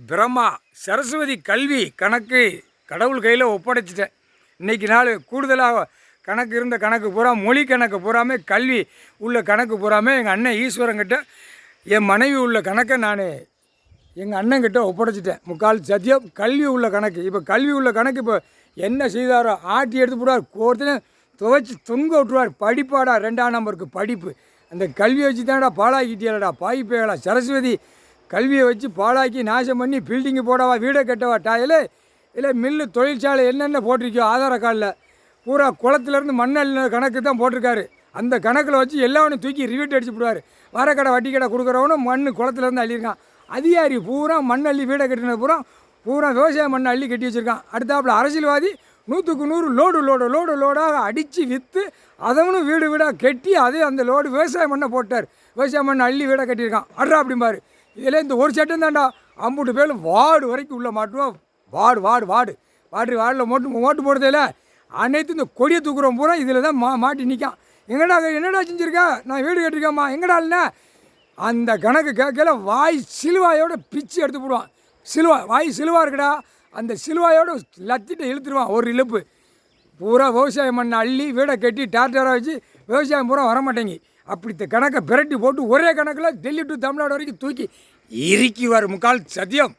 பிரம்மா சரஸ்வதி கல்வி கணக்கு கடவுள் கையில் ஒப்படைச்சிட்டேன். இன்றைக்கி நாள் கூடுதலாக கணக்கு இருந்த கணக்கு பூரா மொழி கணக்கு பூராமே கல்வி உள்ள கணக்கு பூராமே எங்கள் அண்ணன் ஈஸ்வரங்கிட்ட என் மனைவி உள்ள கணக்கை நான் எங்கள் அண்ணங்கிட்ட ஒப்படைச்சிட்டேன். முக்கால் சத்தியம் கல்வி உள்ள கணக்கு. இப்போ கல்வி உள்ள கணக்கு இப்போ என்ன செய்தாரோ ஆட்டி எடுத்து போடுவார், ஒருத்தனையும் துவைச்சி தொங்க விட்டுருவார். படிப்பாடா 2ஆம் நம்பருக்கு படிப்பு. அந்த கல்வியை வச்சு தான்டா பாழாக்கிட்டியலடா பாய்ப்பேகளா. சரஸ்வதி கல்வியை வச்சு பாழாக்கி நாசம் பண்ணி பில்டிங்கு போடவா, வீடை கட்டவா, டாயில் இல்லை மில்லு தொழிற்சாலை என்னென்ன போட்டிருக்கோ ஆதார கார்டில் பூரா குளத்துலேருந்து மண்ணல்ல கணக்கு தான் போட்டிருக்காரு. அந்த கணக்கில் வச்சு எல்லாவனும் தூக்கி ரிவீட் அடிச்சு விடுவார். வரக்கடை வட்டி கடை கொடுக்குறவனும் மண் குளத்துலேருந்து அள்ளியிருக்கான். அதிகாரி பூரா மண் அள்ளி வீடை கட்டினது பூரா விவசாய மண்ணை அள்ளி கட்டி வச்சுருக்கான். அடுத்தாப்புல அரசியல்வாதி 100க்கு 100 லோடாக அடித்து விற்று அதவனும் வீடு வீடாக கட்டி அதே அந்த லோடு விவசாய மண்ணை போட்டார். விவசாய மண்ணை அள்ளி வீடை கட்டியிருக்கான். அட்ரா அப்படிம்பாரு. இதில் இந்த ஒரு சட்டம் தாண்டா அம்புட்டு பேரும் வார்டு வரைக்கும் உள்ளே மாட்டுவோம். வார்டில் ஓட்டு போடுறதில்ல அனைத்து இந்த கொடியை தூக்குறோம் பூரா இதில் தான் மாட்டி நிற்கான். என்னடா செஞ்சுருக்கா, நான் வீடு கட்டிருக்கேம்மா, எங்கடா இல்லைன்னா அந்த கணக்கு கேட்கல வாய் சிலுவாயோட பிச்சு எடுத்து போடுவான். வாய் சிலுவா இருக்குடா, அந்த சிலுவாயோட லத்திட்ட இழுத்துருவான். ஒரு இழுப்பு பூரா விவசாய மண்ணை அள்ளி வீடை கட்டி டாக்டராக வச்சு விவசாயம் பூரா வரமாட்டேங்கி. அப்படி கணக்கை பிரட்டி போட்டு ஒரே கணக்கில் டெல்லி டு தமிழ்நாடு வரைக்கும் தூக்கி இறுக்கிவார். முக்கால் சத்தியம்.